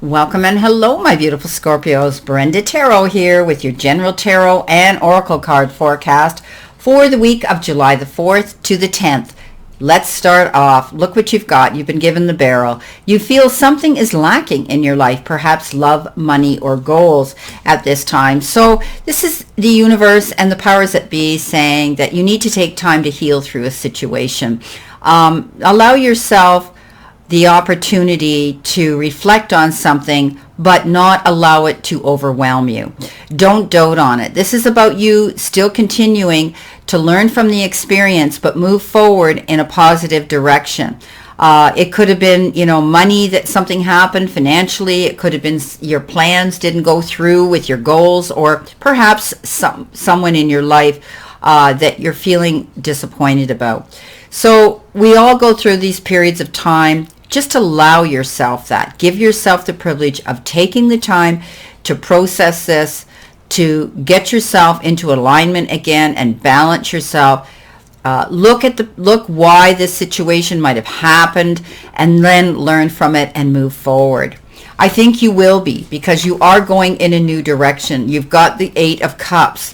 Welcome and hello, my beautiful Scorpios. Brenda Tarot here with your General Tarot and Oracle card forecast for the week of July the 4th to the 10th. Let's start off. Look what you've got. You've been given the barrel. You feel something is lacking in your life, perhaps love, money, or goals at this time. So this is the universe and the powers that be saying that you need to take time to heal through a situation. Allow yourself the opportunity to reflect on something, but not allow it to overwhelm you. Don't dote on it. This is about you still continuing to learn from the experience, but move forward in a positive direction. It could have been, money that something happened financially. It could have been your plans didn't go through with your goals, or perhaps someone in your life that you're feeling disappointed about. So we all go through these periods of time. Just allow yourself that. Give yourself the privilege of taking the time to process this, to get yourself into alignment again and balance yourself. Look why this situation might have happened, and then learn from it and move forward. I think you will be, because you are going in a new direction. You've got the 8 of Cups.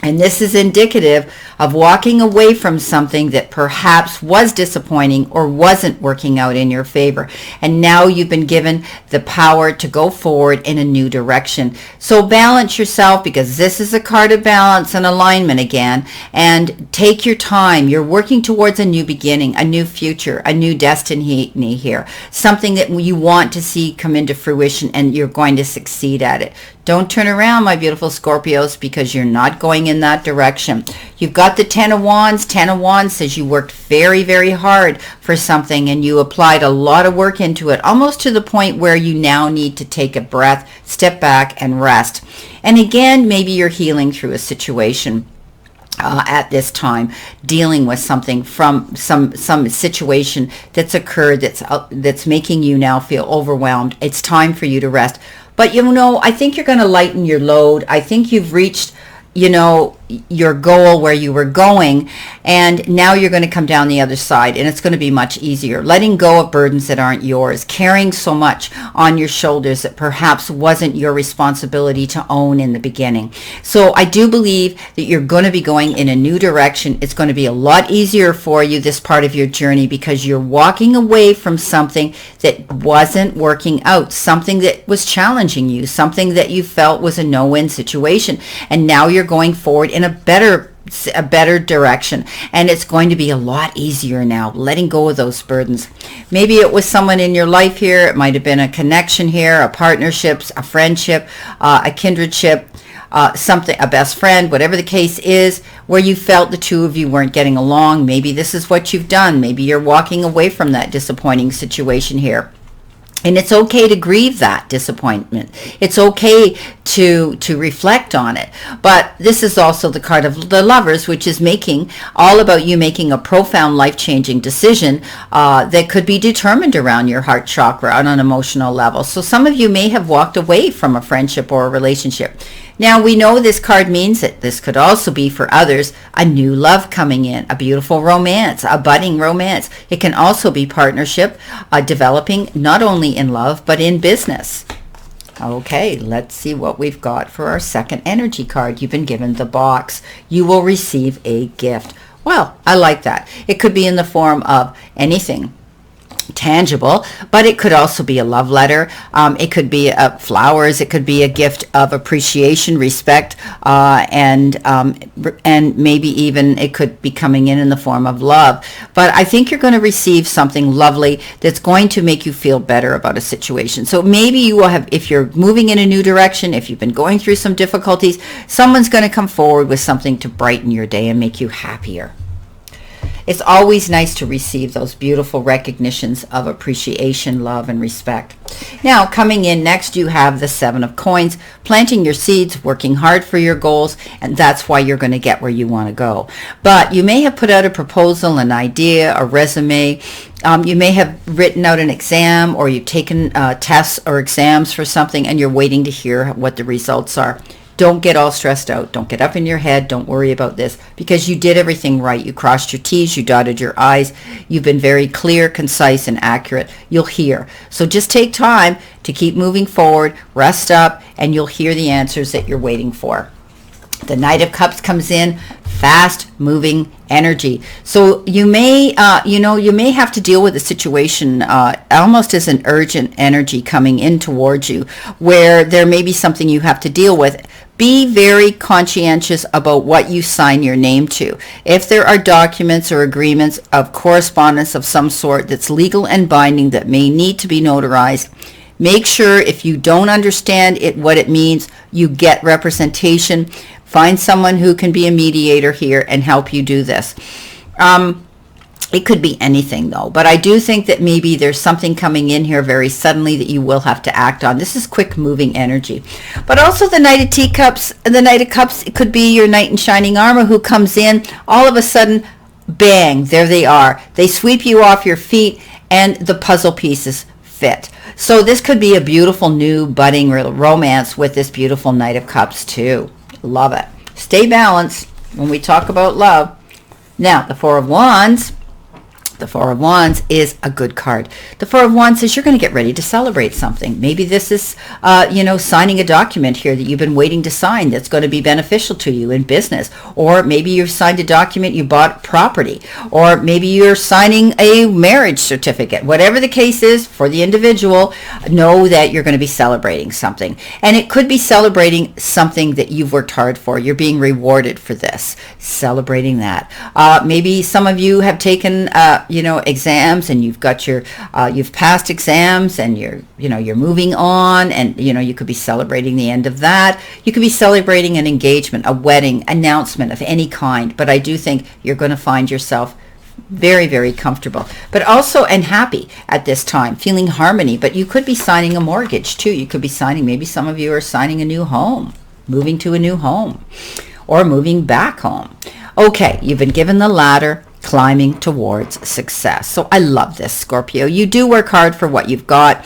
And this is indicative of walking away from something that perhaps was disappointing or wasn't working out in your favor. And now you've been given the power to go forward in a new direction. So balance yourself, because this is a card of balance and alignment again. And take your time. You're working towards a new beginning, a new future, a new destiny here. Something that you want to see come into fruition, and you're going to succeed at it. Don't turn around, my beautiful Scorpios, because you're not going in that direction. You've got the 10 of Wands. 10 of Wands says you worked very, very hard for something, and you applied a lot of work into it, almost to the point where you now need to take a breath, step back, and rest. And again, maybe you're healing through a situation. At this time, dealing with something from some situation that's occurred that's making you now feel overwhelmed. It's time for you to rest. But I think you're going to lighten your load. I think you've reached your goal where you were going, and now you're going to come down the other side, and it's going to be much easier. Letting go of burdens that aren't yours, carrying so much on your shoulders that perhaps wasn't your responsibility to own in the beginning. So I do believe that you're going to be going in a new direction. It's going to be a lot easier for you, this part of your journey, because you're walking away from something that wasn't working out, something that was challenging you, something that you felt was a no-win situation, and now you're going forward in a better direction, and it's going to be a lot easier now, letting go of those burdens. Maybe it was someone in your life here. It might have been a connection here, a partnership, a friendship, a kindredship, a best friend, whatever the case is, where you felt the two of you weren't getting along. Maybe this is what you've done. Maybe you're walking away from that disappointing situation here. And it's okay to grieve that disappointment. It's okay to reflect on it. But this is also the card of the Lovers, which is all about you making a profound life-changing decision that could be determined around your heart chakra on an emotional level. So some of you may have walked away from a friendship or a relationship. Now, we know this card means that this could also be for others a new love coming in, a beautiful romance, a budding romance. It can also be partnership, developing not only in love, but in business. Okay, let's see what we've got for our second energy card. You've been given the box. You will receive a gift. Well, I like that. It could be in the form of anything tangible, but it could also be a love letter. It could be flowers. It could be a gift of appreciation, respect, and maybe even it could be coming in the form of love. But I think you're going to receive something lovely that's going to make you feel better about a situation. So maybe you will have, if you're moving in a new direction, if you've been going through some difficulties, someone's going to come forward with something to brighten your day and make you happier. It's always nice to receive those beautiful recognitions of appreciation, love, and respect. Now, coming in next, you have the 7 of Coins, planting your seeds, working hard for your goals, and that's why you're going to get where you want to go. But you may have put out a proposal, an idea, a resume. You may have written out an exam, or you've taken tests or exams for something, and you're waiting to hear what the results are. Don't get all stressed out. Don't get up in your head. Don't worry about this, because you did everything right. You crossed your T's, you dotted your I's. You've been very clear, concise, and accurate. You'll hear. So just take time to keep moving forward, rest up, and you'll hear the answers that you're waiting for. The Knight of Cups comes in, fast moving energy. So you may, you may have to deal with a situation almost as an urgent energy coming in towards you, where there may be something you have to deal with. Be very conscientious about what you sign your name to. If there are documents or agreements of correspondence of some sort that's legal and binding that may need to be notarized, make sure, if you don't understand it, what it means, you get representation. Find someone who can be a mediator here and help you do this. It could be anything, though, but I do think that maybe there's something coming in here very suddenly that you will have to act on. This is quick moving energy. But also the Knight of Teacups, the Knight of Cups, it could be your knight in shining armor who comes in, all of a sudden, bang, there they are. They sweep you off your feet and the puzzle pieces fit. So this could be a beautiful new budding romance with this beautiful Knight of Cups too. Love it. Stay balanced when we talk about love. Now, the Four of Wands. The Four of Wands is a good card. The Four of Wands says you're going to get ready to celebrate something. Maybe this is, signing a document here that you've been waiting to sign that's going to be beneficial to you in business. Or maybe you've signed a document, you bought property. Or maybe you're signing a marriage certificate. Whatever the case is for the individual, know that you're going to be celebrating something. And it could be celebrating something that you've worked hard for. You're being rewarded for this. Celebrating that. Maybe some of you have taken exams, and you've got your you've passed exams, and you're moving on, and you could be celebrating the end of that. You could be celebrating an engagement, a wedding, announcement of any kind. But I do think you're going to find yourself very, very comfortable, but also and happy at this time, feeling harmony. But you could be signing a mortgage too. You could be signing, maybe some of you are signing a new home, moving to a new home, or moving back home. Okay, you've been given the ladder, climbing towards success. So I love this, Scorpio. You do work hard for what you've got.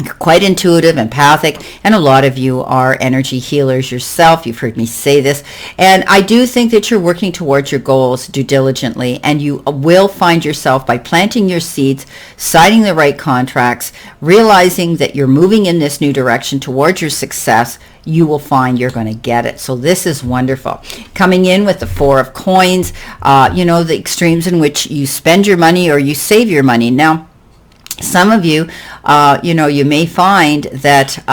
You're quite intuitive, empathic, and a lot of you are energy healers yourself. You've heard me say this. And I do think that you're working towards your goals, do diligently, and you will find yourself, by planting your seeds, signing the right contracts, realizing that you're moving in this new direction towards your success, you will find you're going to get it. So this is wonderful. Coming in with the Four of Coins, the extremes in which you spend your money or you save your money. Now, some of you, you may find that,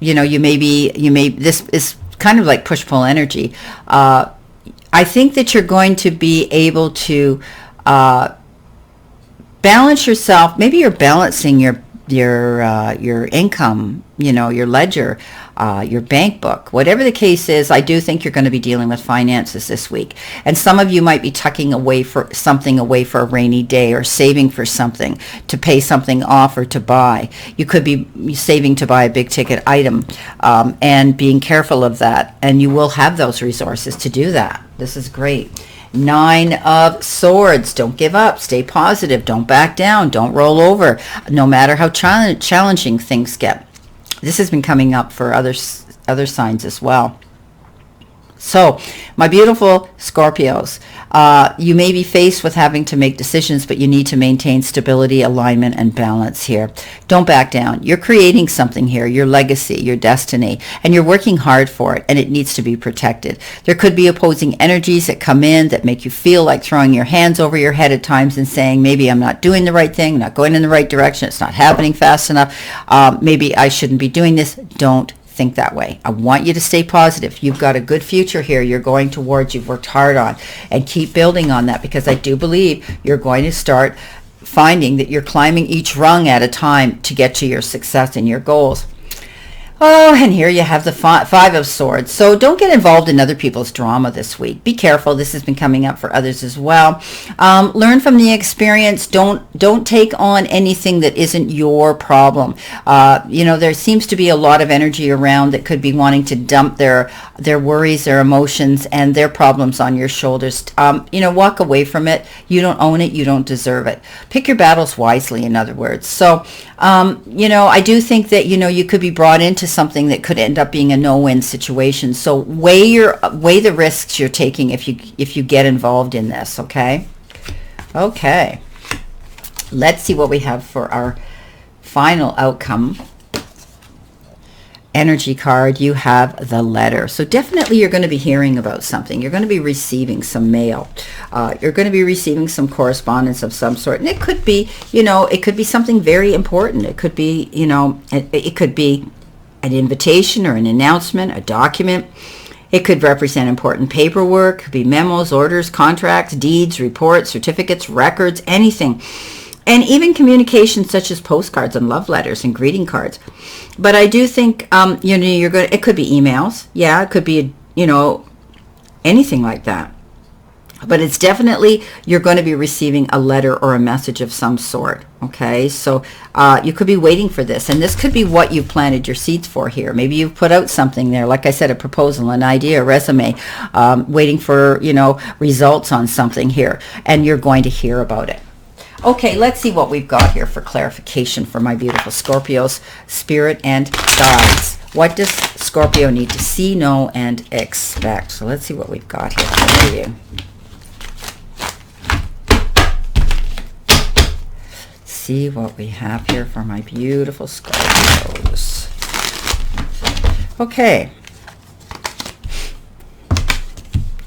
this is kind of like push-pull energy. I think that you're going to be able to balance yourself. Maybe you're balancing your income, your ledger, your bank book, whatever the case is. I do think you're going to be dealing with finances this week. And some of you might be tucking away for a rainy day, or saving for something, to pay something off or to buy. You could be saving to buy a big ticket item, and being careful of that. And you will have those resources to do that. This is great. Nine of Swords. Don't give up. Stay positive. Don't back down. Don't roll over, no matter how challenging things get. This has been coming up for other signs as well. So, my beautiful Scorpios, you may be faced with having to make decisions, but you need to maintain stability, alignment, and balance here. Don't back down. You're creating something here, your legacy, your destiny, and you're working hard for it, and it needs to be protected. There could be opposing energies that come in that make you feel like throwing your hands over your head at times and saying, maybe I'm not doing the right thing, not going in the right direction, it's not happening fast enough, maybe I shouldn't be doing this. Don't think that way. I want you to stay positive. You've got a good future here you're going towards, you've worked hard on, and keep building on that, because I do believe you're going to start finding that you're climbing each rung at a time to get to your success and your goals. Oh, and here you have the Five of Swords. So don't get involved in other people's drama this week. Be careful. This has been coming up for others as well. Learn from the experience. Don't take on anything that isn't your problem. There seems to be a lot of energy around that could be wanting to dump their worries, their emotions, and their problems on your shoulders. Walk away from it. You don't own it. You don't deserve it. Pick your battles wisely, in other words. So, I do think that, you could be brought into something that could end up being a no-win situation. So weigh the risks you're taking if you get involved in this, okay? Okay. Let's see what we have for our final outcome. Energy card, you have the letter. So definitely you're going to be hearing about something. You're going to be receiving some mail. You're going to be receiving some correspondence of some sort. And it could be, it could be something very important. It could be, it could be an invitation or an announcement, a document. It could represent important paperwork. It could be memos, orders, contracts, deeds, reports, certificates, records, anything. And even communications such as postcards and love letters and greeting cards. But I do think, it could be emails. Yeah, it could be, anything like that. But it's definitely, you're going to be receiving a letter or a message of some sort. Okay, so you could be waiting for this. And this could be what you've planted your seeds for here. Maybe you've put out something there, like I said, a proposal, an idea, a resume, waiting for, results on something here. And you're going to hear about it. Okay, let's see what we've got here for clarification for my beautiful Scorpios, spirit and guides. What does Scorpio need to see, know, and expect? So let's see what we've got here for you. See what we have here for my beautiful Scorpios. Okay.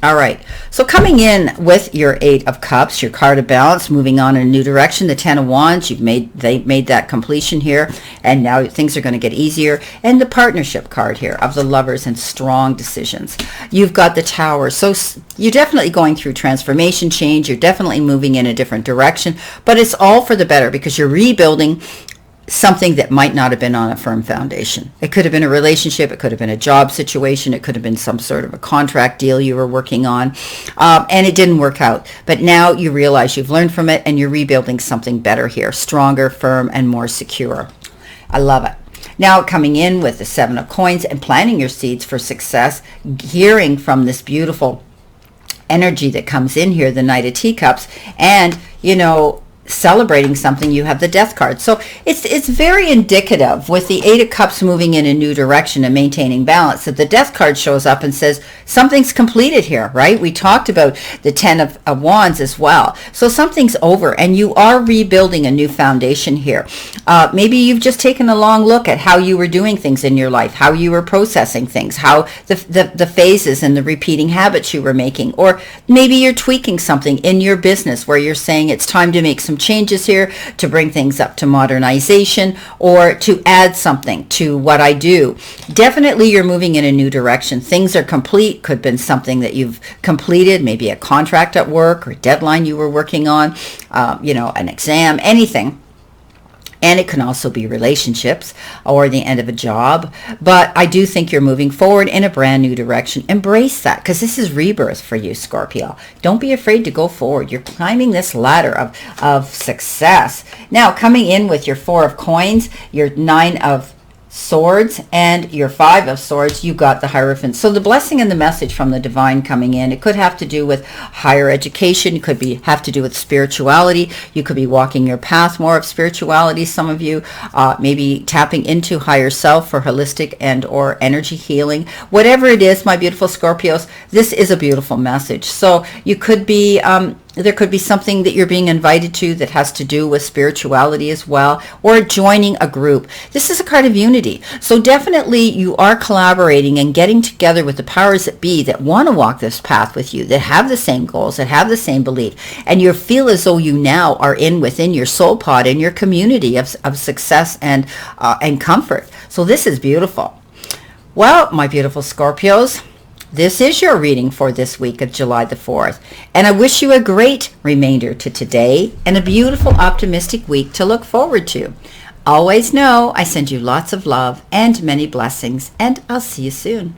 All right, so coming in with your 8 of Cups, your card of balance, moving on in a new direction, the 10 of Wands, they made that completion here, and now things are going to get easier. And the partnership card here of the Lovers and strong decisions. You've got the Tower, so you're definitely going through transformation, change. You're definitely moving in a different direction, but it's all for the better because you're rebuilding something that might not have been on a firm foundation. It could have been a relationship, it could have been a job situation, it could have been some sort of a contract deal you were working on, and it didn't work out. But now you realize you've learned from it and you're rebuilding something better here, stronger, firm, and more secure. I love it. Now coming in with the 7 of Coins and planting your seeds for success, hearing from this beautiful energy that comes in here, the Knight of Teacups, and, celebrating something, you have the Death card. So it's very indicative with the 8 of Cups moving in a new direction and maintaining balance that the Death card shows up and says something's completed here, right? We talked about the 10 of Wands as well. So something's over and you are rebuilding a new foundation here. Maybe you've just taken a long look at how you were doing things in your life, how you were processing things, how the phases and the repeating habits you were making, or maybe you're tweaking something in your business where you're saying it's time to make some changes here to bring things up to modernization or to add something to what I do. Definitely you're moving in a new direction. Things are complete. Could have been something that you've completed, maybe a contract at work or a deadline you were working on, an exam, anything. And it can also be relationships or the end of a job. But I do think you're moving forward in a brand new direction. Embrace that because this is rebirth for you, Scorpio. Don't be afraid to go forward. You're climbing this ladder of success. Now, coming in with your 4 of Coins, your 9 of Swords, and your 5 of Swords, you got the Hierophant. So the blessing and the message from the divine coming in, it could have to do with higher education, it could have to do with spirituality. You could be walking your path more of spirituality, some of you, maybe tapping into higher self for holistic and or energy healing. Whatever it is, my beautiful Scorpios, this is a beautiful message. So you could be there could be something that you're being invited to that has to do with spirituality as well, or joining a group. This is a card of unity. So definitely you are collaborating and getting together with the powers that be that want to walk this path with you, that have the same goals, that have the same belief. And you feel as though you now are within your soul pod and your community of success and comfort. So this is beautiful. Well, my beautiful Scorpios, this is your reading for this week of July the 4th. And I wish you a great remainder to today and a beautiful, optimistic week to look forward to. Always know I send you lots of love and many blessings, and I'll see you soon.